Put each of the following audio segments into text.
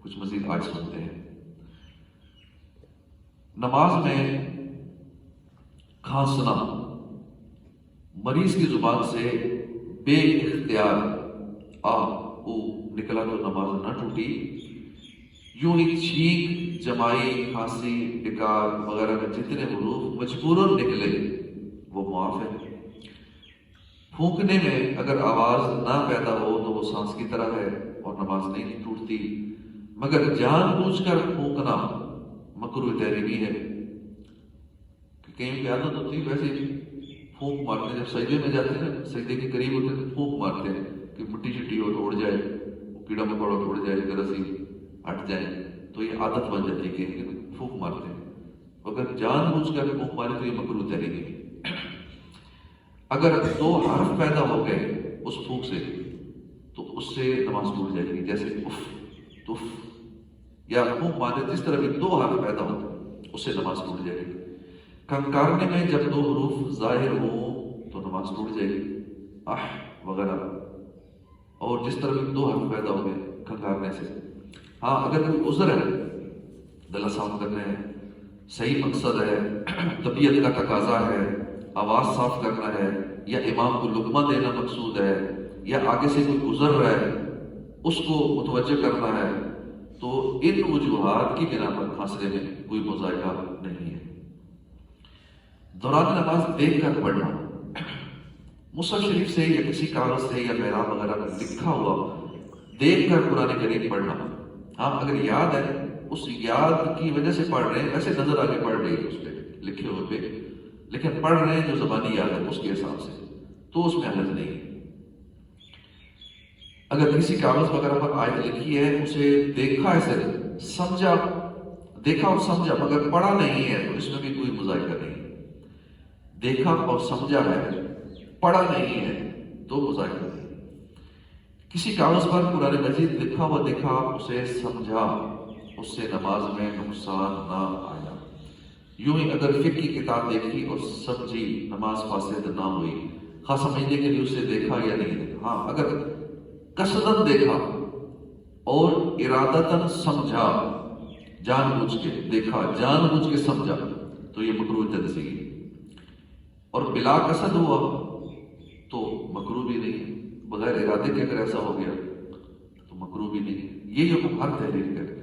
کچھ مزید آج سنتے ہیں۔ نماز میں کھانسنا، مریض کی زبان سے بے اختیار آ او نکلا تو نماز نہ ٹوٹی، یوں ہی چھینک، جمائی، کھانسی، ڈکار وغیرہ کے جتنے حروف مجبوراً نکلے وہ معاف ہے۔ پھونکنے میں اگر آواز نہ پیدا ہو تو وہ سانس کی طرح ہے اور نماز نہیں ٹوٹتی، مگر جان بوجھ کر پھونکنا مکروہ تحریمی ہے۔ کہ کہیں پہ عادت ہوتی ہے ویسے پھونک مارتے ہیں، جب سجدے میں جاتے ہیں نا، سجدے کے قریب ہوتے ہیں تو پھونک مارتے ہیں کہ مٹی چٹی ہو تو اڑ جائے، کیڑا مکوڑا اڑ جائے، ذرا سی ہٹ جائے، تو یہ عادت بن جاتی ہے کہ پھونک مارتے ہیں۔ اگر جان بوجھ کر پھونک مارے تو یہ مکروہ تحریمی ہے۔ اگر دو حرف پیدا ہو گئے اس پھونک سے تو اس سے نماز ٹوٹ جائے گی، جیسے اف، تف، یا پھونک مارے جس طرح بھی دو حرف پیدا ہو اس سے نماز ٹوٹ جائے گی۔ کھنکارنے میں جب دو حروف ظاہر ہوں تو نماز ٹوٹ جائے گی، اح وغیرہ، اور جس طرح بھی دو حرف پیدا ہو گئے کھنکارنے سے۔ ہاں اگر کوئی عذر ہے، گلا صاف کرنا ہے، صحیح مقصد ہے، طبیعت کا تقاضا ہے، آواز صاف کرنا ہے، یا امام کو لقمہ دینا مقصود ہے، یا آگے سے کوئی گزر رہا ہے اس کو متوجہ کرنا ہے، تو ان وجوہات کی بنا پر کھانسنے میں کوئی مذائقہ نہیں ہے۔ دوران نماز دیکھ کر پڑھنا، مصحف شریف سے یا کسی کاغذ سے یا محراب وغیرہ میں لکھا ہوا دیکھ کر قرآن کریم پڑھنا۔ ہاں اگر یاد ہے، اس یاد کی وجہ سے پڑھ رہے ہیں، ویسے نظر آگے پڑھ رہی ہے اس پہ لکھے ہوئے پہ، لیکن پڑھ رہے ہیں جو زبانی یاد ہے اس کے حساب سے، تو اس میں حرج نہیں۔ اگر کسی کاغذ وغیرہ پر آیت لکھی ہے، اسے دیکھا ہے، صرف سمجھا، دیکھا اور سمجھا مگر پڑھا نہیں ہے، تو اس میں بھی کوئی مذائقہ نہیں۔ دیکھا اور سمجھا ہے، پڑھا نہیں ہے تو مذائقہ نہیں۔ کسی کاغذ پر قرآن مجید لکھا ہوا دیکھا، اسے سمجھا، اس سے نماز میں نقصان نہ آیا۔ یوں ہی اگر فقہ کی کتاب دیکھی اور سمجھی، نماز فاسد نہ ہوئی، خاص سمجھنے کے لیے اسے دیکھا یا نہیں دیکھا۔ ہاں اگر قصداً دیکھا اور ارادتاً سمجھا، جان بوجھ کے دیکھا، جان بوجھ کے سمجھا، تو یہ مکروہ تنزیہی ہے۔ اور بلا قصد ہوا تو مکروہ بھی نہیں ہے، بغیر ارادے کے اگر ایسا ہو گیا تو مکروہ بھی نہیں ہے۔ یہ حکم ہر تحریر کا ہے،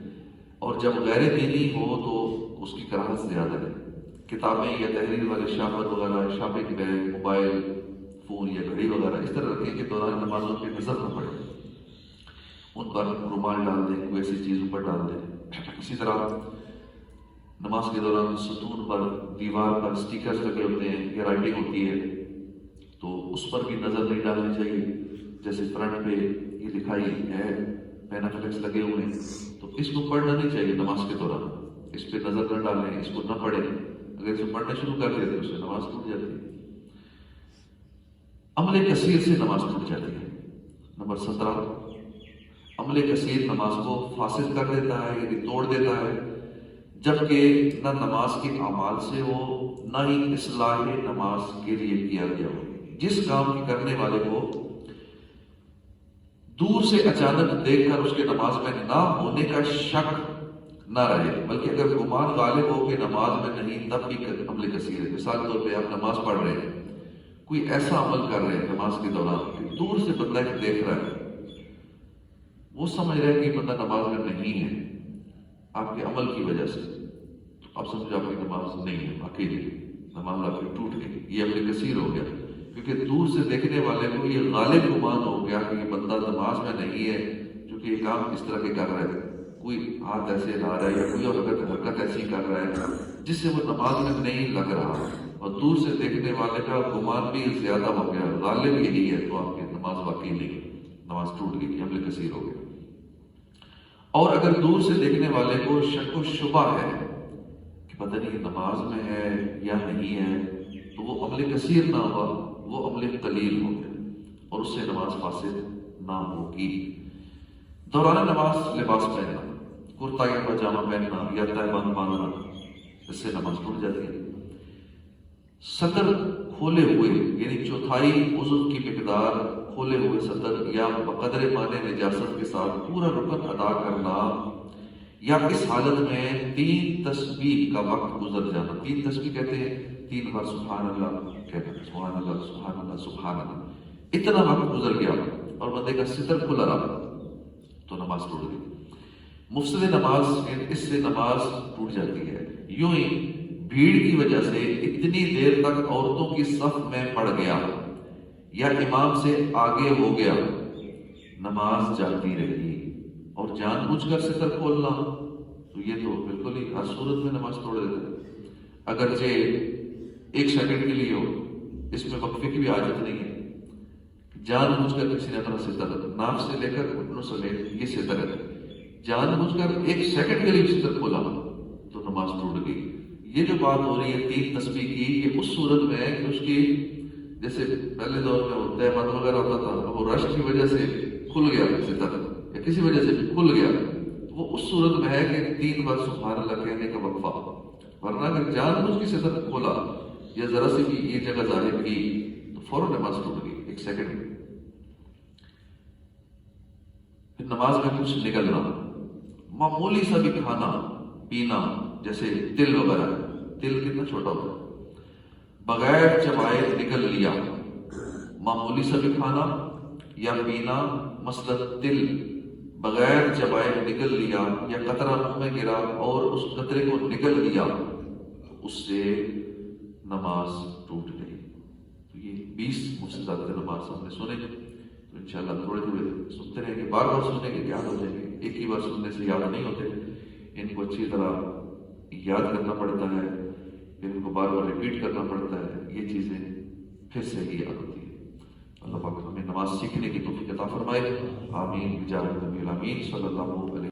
اور جب غیر دینی ہو تو اس کی کراہت زیادہ ہے۔ کتابیں یا تحریر والے شاپر وغیرہ، شاپنگ بیگ، موبائل فون یا گھڑی وغیرہ اس طرح رکھیں کہ دوران نمازوں پہ نظر نہ پڑے، ان پر رومال ڈال دیں، کوئی ایسی چیز اوپر ڈال دیں۔ اسی طرح نماز کے دوران ستون پر، دیوار پر سٹیکرز لگے ہوتے ہیں یا رائٹنگ ہوتی ہے تو اس پر بھی نظر نہیں ڈالنی چاہیے۔ جیسے فرنٹ پہ یہ لکھائی ہے، پینافلیکس لگے ہوئے ہیں، تو اس کو پڑھنا نہیں چاہیے نماز کے دوران، اس پہ نظر نہ ڈالیں، اس کو نہ پڑھیں۔ اگر اسے پڑھنا شروع کر دیا تو اس سے نماز ٹوٹ جاتی ہے۔ عمل کثیر سے نماز ٹوٹ جاتی ہے۔ نمبر 17، عمل کثیر نماز کو فاسد کر دیتا ہے، یعنی توڑ دیتا ہے، جبکہ نہ نماز کے اعمال سے ہو، نہ ہی اصلاح نماز کے لیے کیا گیا ہو۔ جس کام کی کرنے والے کو دور سے اچانک دیکھ کر اس کے نماز میں نہ ہونے کا شک نہ رہے، بلکہ اگر گمان غالب ہو کہ نماز میں نہیں، تب بھی عمل کثیر ہے۔ مثال کے طور پہ آپ نماز پڑھ رہے ہیں، کوئی ایسا عمل کر رہے ہیں نماز کے دوران، دور سے بندہ دیکھ رہا ہے، وہ سمجھ رہے ہیں کہ بندہ نماز میں نہیں ہے آپ کے عمل کی وجہ سے، تو آپ سمجھو آپ کی نماز نہیں ہے، اکیلی نماز آپ کی ٹوٹ گئی۔ یہ عمل کثیر ہو گیا، کیونکہ دور سے دیکھنے والے کو یہ غالب گمان ہو گیا کہ یہ بندہ نماز میں نہیں ہے، کیونکہ یہ کام اس طرح کے کر رہا ہے، کوئی ہاتھ ایسے لا رہا ہے یا کوئی اور حرکت ایسی کر رہا ہے جس سے وہ نماز میں نہیں لگ رہا، اور دور سے دیکھنے والے کا گمان بھی زیادہ ہو گیا، غالب یہی ہے، تو آپ کی نماز واقعی نہیں، نماز ٹوٹ گئی، عمل کثیر ہو گیا۔ اور اگر دور سے دیکھنے والے کو شک و شبہ ہے کہ پتہ نہیں نماز میں ہے یا نہیں ہے، تو وہ عمل کثیر نہ ہوا، وہ عمل قلیل ہو گیا، اور اس سے نماز فاسد نہ ہوگی۔ دوران نماز لباس پہننا، کرتا یا پاجامہ پہننا یا تہبند باندھنا، اس سے نماز ٹوٹ جاتی ہے۔ صدر کھولے ہوئے، یعنی چوتھائی عضو کی مقدار کھولے ہوئے صدر یا بقدر مانے نجاست کے ساتھ پورا رکن ادا کرنا یا اس حالت میں 3 تسبیح کا وقت گزر جانا. 3 تسبیح کہتے ہیں 3 بار سبحان اللہ کہنا، سبحان اللہ سبحان اللہ سبحان اللہ. اتنا وقت گزر گیا اور بندے کا ستر کھلا رہا تو نماز ٹوٹ گئی. مفسد نماز، اس سے نماز ٹوٹ جاتی ہے. یوں ہی بھیڑ کی وجہ سے اتنی دیر تک عورتوں کی صف میں پڑ گیا یا امام سے آگے ہو گیا، نماز جاتی رہی. اور جان بوجھ کر ستر کھولنا تو یہ تو بالکل ہی ہر صورت میں نماز توڑ دیتا ہے. اگرچہ 1 سیکنڈ کے لیے ہو، اس میں وقفے کی بھی حاجت نہیں ہے. جان بوجھ کر کسی نے اپنا ستر ناف سے لے کر گھٹنوں سمیت یہ ستر ہے، جان بوجھ کر 1 سیکنڈ کے لیے ستر کھولا تو نماز ٹوٹ گئی. یہ جو بات ہو رہی ہے 3 تسبیح کی، یہ اس صورت میں ہے کہ اس کی جیسے پہلے دور میں ہوتا ہے مت وغیرہ ہوتا تھا، وہ رش کی وجہ سے کھل گیا ستر یا کسی وجہ سے کھل گیا، وہ اس صورت میں ہے کہ 3 بار سبحان اللہ کہنے کا وقفہ. ورنہ اگر جان بوجھ کے ستر کھولا یا ذرا سی بھی یہ جگہ ظاہر کی تو فوراً نماز ٹوٹ گئی 1 سیکنڈ میں. پھر نماز میں کچھ نکلنا، معمولی سا بھی کھانا پینا جیسے تل وغیرہ، تل کتنا چھوٹا ہوتا ہے، بغیر چبائے نکل لیا. معمولی سا بھی کھانا یا پینا، مثلا تل بغیر چبائے نکل لیا یا قطرہ منہ میں گرا اور اس قطرے کو نکل دیا، اس سے نماز ٹوٹ گئی. تو یہ 20 مفسدات نماز ہم نے سنے، تو انشاءاللہ تھوڑے تھوڑے سنتے رہیں گے. بار بار سننے کے یاد ہو جائیں گے، ایک ہی بار سننے سے یاد نہیں ہوتے. ان کو اچھی طرح یاد کرنا پڑتا ہے، ان کو بار بار ریپیٹ کرنا پڑتا ہے، یہ چیزیں پھر سے ہی یاد ہوتی ہیں. اللہ پاک ہمیں نماز سیکھنے کی توفیق عطا فرمائے. آمین بجاہ نبی الامین صلی اللہ علیہ